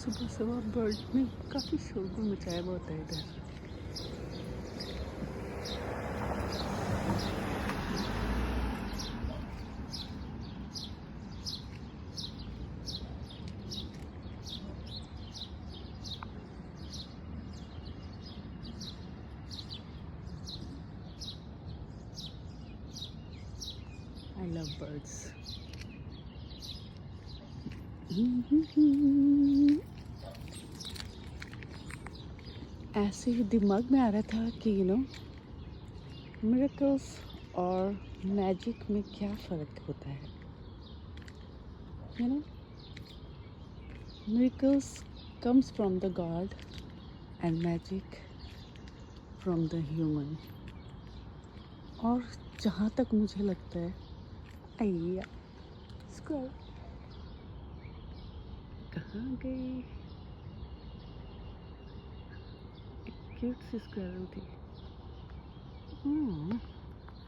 सुबह सुबह बर्ड ने काफ़ी शोरगुल मचाया हुआ होता है इधर। I love birds. ऐसे ही दिमाग में आ रहा था कि मिरेकल्स और मैजिक में क्या फ़र्क होता है। Miracles comes from the God and magic from the human। और जहाँ तक मुझे लगता है, अय्या स्क्वायर कहाँ गई? क्यूट सी स्क्वायरल थी।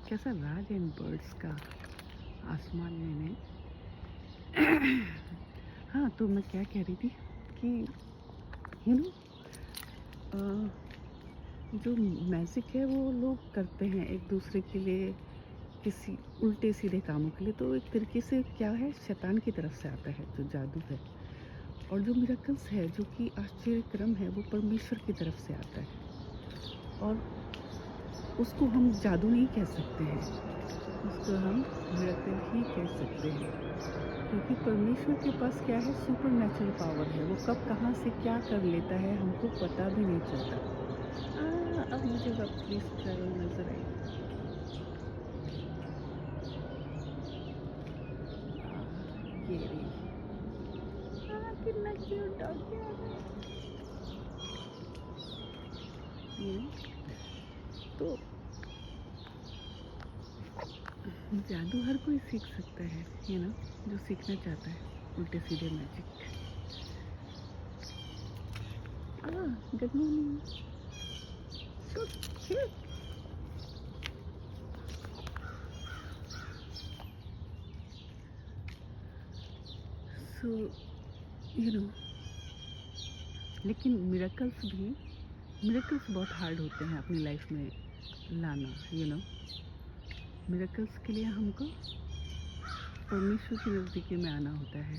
कैसा राज है इन बर्ड्स का आसमान में नहीं। हाँ, तो मैं क्या कह रही थी कि जो मैजिक है वो लोग करते हैं एक दूसरे के लिए, किसी उल्टे सीधे कामों के लिए। तो एक तरीके से क्या है, शैतान की तरफ से आता है जो जादू है। और जो मिरेकल्स है, जो कि आश्चर्यक्रम है, वो परमेश्वर की तरफ से आता है। और उसको हम जादू नहीं कह सकते हैं, उसको हम मिरेकल ही कह सकते हैं। क्योंकि परमेश्वर के पास क्या है, सुपर नेचुरल पावर है। वो कब कहाँ से क्या कर लेता है हमको पता भी नहीं चलता। अब मुझे अपनी स्क्वायरल नजर आई। ये रही। कितना क्यूट डॉग है। तो जादू हर कोई सीख सकता है, जो सीखना चाहता है उल्टे सीधे magic. Good morning. So cute. So लेकिन मिरेकल्स बहुत हार्ड होते हैं अपनी लाइफ में लाना। मिरेकल्स के लिए हमको परमेश्वर की नज़दीकी में आना होता है,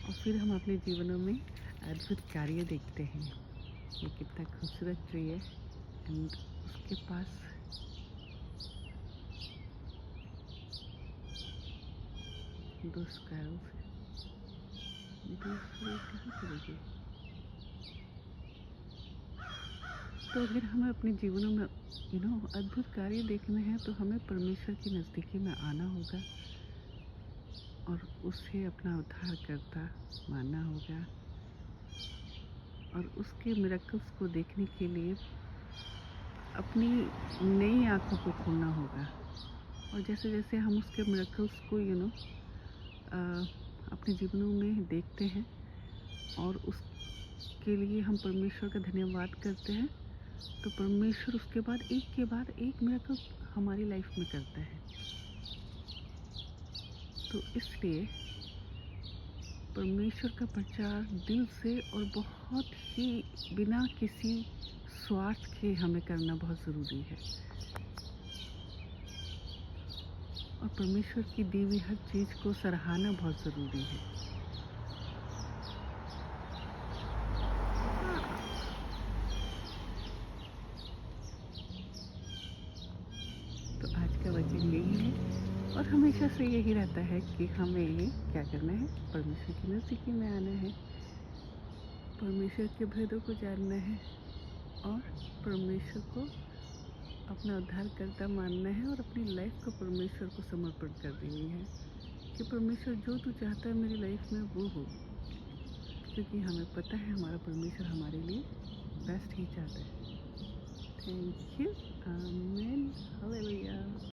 और फिर हम अपने जीवनों में अद्भुत कार्य देखते हैं। ये कितना खूबसूरत ट्री है, एंड उसके पास दो स्क्वायरल्स हैं। कहाँ चली गई? तो अगर हमें अपने जीवनों में अद्भुत कार्य देखने हैं, तो हमें परमेश्वर की नज़दीकी में आना होगा और उसे अपना उद्धारकर्ता मानना होगा, और उसके मिरेकल्स को देखने के लिए अपनी नई आँखों को खोलना होगा। और जैसे जैसे हम उसके मिरेकल्स को अपने जीवनों में देखते हैं और उसके लिए हम परमेश्वर का धन्यवाद करते हैं, तो परमेश्वर उसके बाद एक के बाद एक मिरेकल हमारी लाइफ में करता है। तो इसलिए परमेश्वर का प्रचार दिल से और बहुत ही बिना किसी स्वार्थ के हमें करना बहुत ज़रूरी है, और परमेश्वर की दी हुई हर चीज़ को सराहना बहुत ज़रूरी है। तो आज का वचन यही है, और हमेशा से यही रहता है कि हमें क्या करना है, परमेश्वर की नज़दीकी में आना है, परमेश्वर के भेदों को जानना है, और परमेश्वर को अपना उद्धारकर्ता मानना है, और अपनी लाइफ को परमेश्वर को समर्पण कर देनी है कि परमेश्वर जो तू चाहता है मेरी लाइफ में वो हो। क्योंकि हमें पता है हमारा परमेश्वर हमारे लिए बेस्ट ही चाहता है। Thank you. आमीन। हालेलुया।